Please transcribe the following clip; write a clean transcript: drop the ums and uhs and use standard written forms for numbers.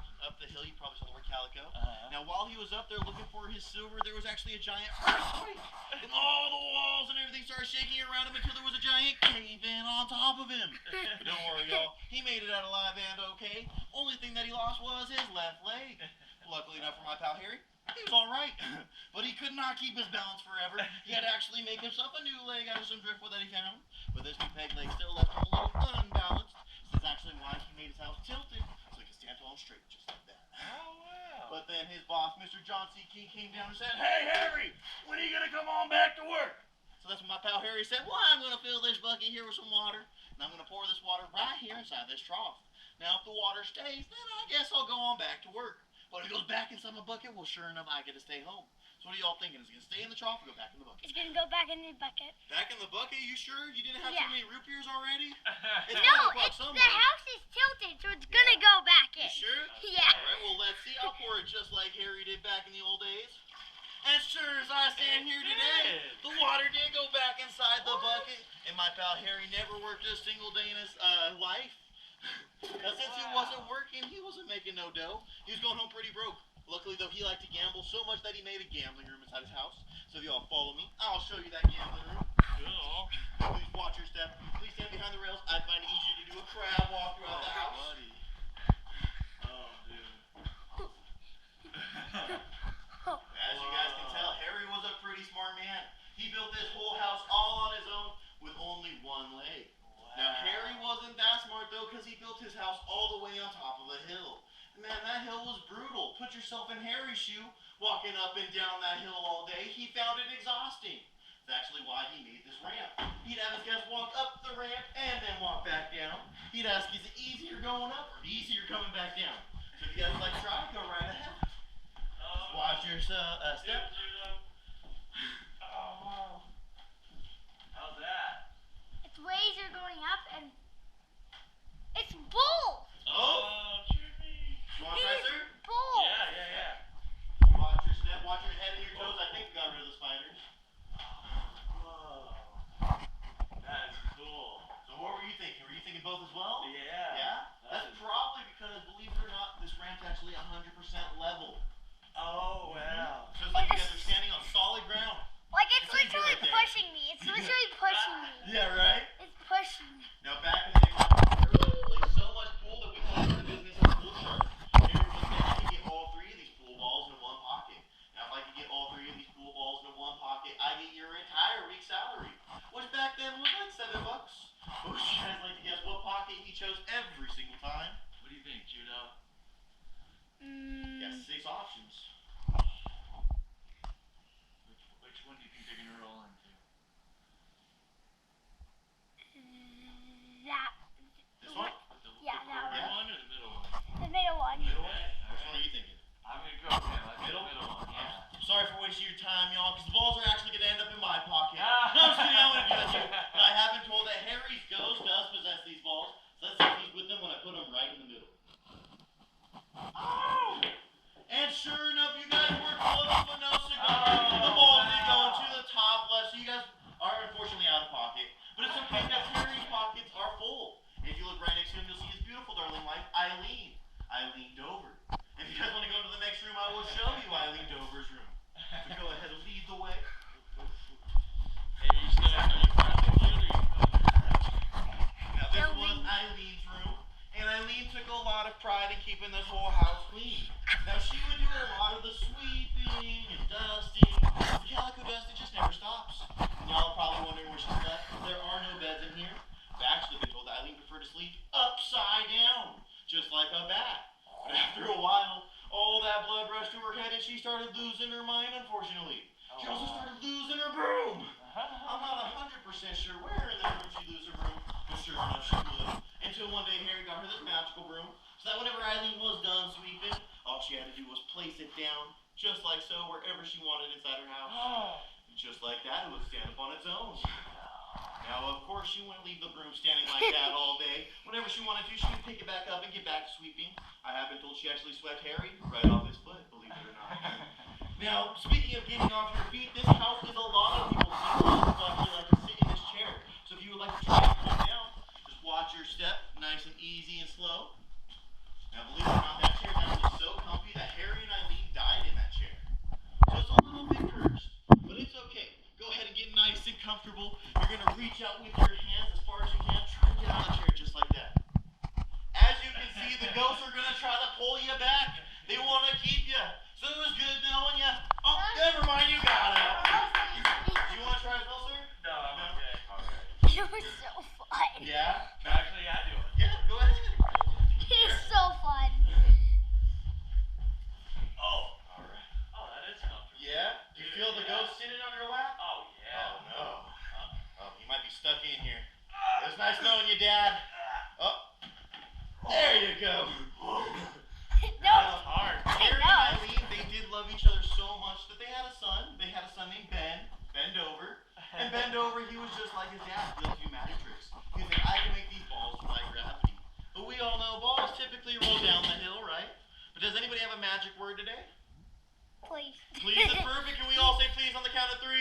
walking up the hill. You probably saw the word Calico. Now, while he was up there looking for his silver, there was actually a giant earthquake. And all the walls and everything started shaking around him until there was a giant cave-in on top of him. But don't worry, y'all. He made it out alive and okay. Only thing that he lost was his left leg. Luckily enough for my pal Harry, he was all right. But he could not keep his balance forever. He had to actually make himself a new leg out of some driftwood that he found. But this new peg leg still left him a little unbalanced. So that's actually why he made his house tilted, so he could stand tall and straight, just like that. Oh, wow. But then his boss, Mr. John C. King, came down and said, "Hey, Harry, when are you going to come on back to work?" So that's when my pal Harry said, "Well, I'm going to fill this bucket here with some water, and I'm going to pour this water right here inside this trough. Now, if the water stays, then I guess I'll go on back to work. But if it goes back inside my bucket, well, sure enough, I get to stay home." So what are y'all thinking? Is it going to stay in the trough or go back in the bucket? It's going to go back in the bucket. Back in the bucket? You sure? You didn't have too many root beers already? No, the house is tilted, so it's going to go back in. You sure? Yeah. All right, well, let's see. I'll pour it just like Harry did back in the old days. And sure as I stand here today, the water did go back inside the bucket. And my pal Harry never worked a single day in his life. Now, since he wasn't working, he wasn't making no dough. He was going home pretty broke. Luckily, though, he liked to gamble so much that he made a gambling room inside his house. So if y'all follow me, I'll show you that gambling room. Cool. Please watch your step. Please stand behind the rails. I find it easier to do a crab walk throughout the house. Buddy. Oh, dude. As you guys can tell, Harry was a pretty smart man. He built this whole house all on his own with only one leg. Wow. Now, Harry wasn't that smart, though, because he built his house all the way on top of a hill. Man, that hill was brutal. Put yourself in Harry's shoe, walking up and down that hill all day. He found it exhausting. That's actually why he made this ramp. He'd have his guests walk up the ramp and then walk back down. He'd ask, is it easier going up or easier coming back down? So if you guys like try, go right ahead. Watch your step. Oh, wow. How's that? Its waves are going up and it's bull. Oh, Jimmy. you want to try, sir? Bull. Yeah. Watch your step, watch your head and your toes. I think we got rid of the spiders. Whoa. That is cool. So what were you thinking? Were you thinking both as well? Yeah. Yeah? That's probably because, believe it or not, this ramp's actually 100% level. Oh, wow. Just like you guys are standing on solid ground. Like it's It's easy literally right there. pushing me. It's literally pushing me. Yeah, right? It's pushing me. Now back in the day, we played so much pool that we called it the business of pool shark. Here was meant to get all three of these pool balls in one pocket. Now if I could get all three of these pool balls in one pocket, I get your entire week's salary. Which back then was like $7. Would you guys like to guess what pocket he chose every single time? What do you think, Judo? Got 6 options. Which one do you think they're gonna roll into? That. This one? Yeah, that The one. one or the middle one? The middle one. Middle one? Which one are you thinking? I'm gonna go with that. Middle? Middle one. Yeah. I'm sorry for wasting your time, y'all, because the balls are actually going to end up in my pocket. No, Ah. I'm just kidding. I want to do that too. But I have been told that Harry's ghost does possess these balls, so let's see if he's with them when I put them right in the middle. Oh! And sure enough, you guys were close, but no cigar. The balls did go into the top left, so you guys are unfortunately out of pocket. But it's okay, because Harry's pockets are full. And if you look right next to him, you'll see his beautiful darling wife, Eileen. Eileen Dover. If you guys want to go to the next room, I will show you Eileen Dover's room. So go ahead and lead the way. Hey, you still have any questions? Now this was Eileen's room, and Eileen took a lot of pride in keeping this whole house clean. Now she would do a lot of the sweeping and dusting. The Calico dust, it just never stops. And y'all are probably wondering where she slept. There are no beds in here. I've actually been told that Eileen preferred to sleep upside down, just like a bat. But after a while, all that blood rushed to her head and she started losing her mind, unfortunately. She also started losing her broom. I'm not 100% sure where in the room she lose her broom, but sure enough she would. Until one day Harry got her this magical broom, so that whenever Eileen was done sweeping, all she had to do was place it down, just like so, wherever she wanted inside her house. And just like that, it would stand up on its own. Now, of course, she wouldn't leave the broom standing like that all day. Whenever she wanted to, she would pick it back up and get back to sweeping. I have been told she actually swept Harry right off his foot, believe it or not. Now, speaking of getting off your feet, this house is a lot of people's feet. So I feel like to sit in this chair. So if you would like to try to come down, just watch your step, nice and easy and slow. Now, believe it or not, that chair is actually comfortable. You're going to reach out with your hands as far as you can. Try to get out of the chair just like that. As you can see, the ghosts are going to try to pull you back. They want to keep you. So it was good knowing you. Oh, never mind, you got out. Do you want to try as well, sir? No, I'm okay. It was so fun. Yeah? Actually, I do it. Yeah, go ahead. It's so fun. Oh, all right. Oh, that is comfortable. Yeah? Do you feel the ghost sitting on your lap? Oh, yeah. Oh, no. Oh, he might be stuck in here. It was nice knowing you, Dad. Oh, there you go. No. That's hard. Mary and Eileen, they did love each other so much that they had a son. They had a son named Ben. Bend over. And bend over, he was just like his dad. He loved to do magic tricks. He said, I can make these balls defy gravity. But we all know balls typically roll down the hill, right? But does anybody have a magic word today? Please. Please is perfect. Can we all say please on the count of 3? 1,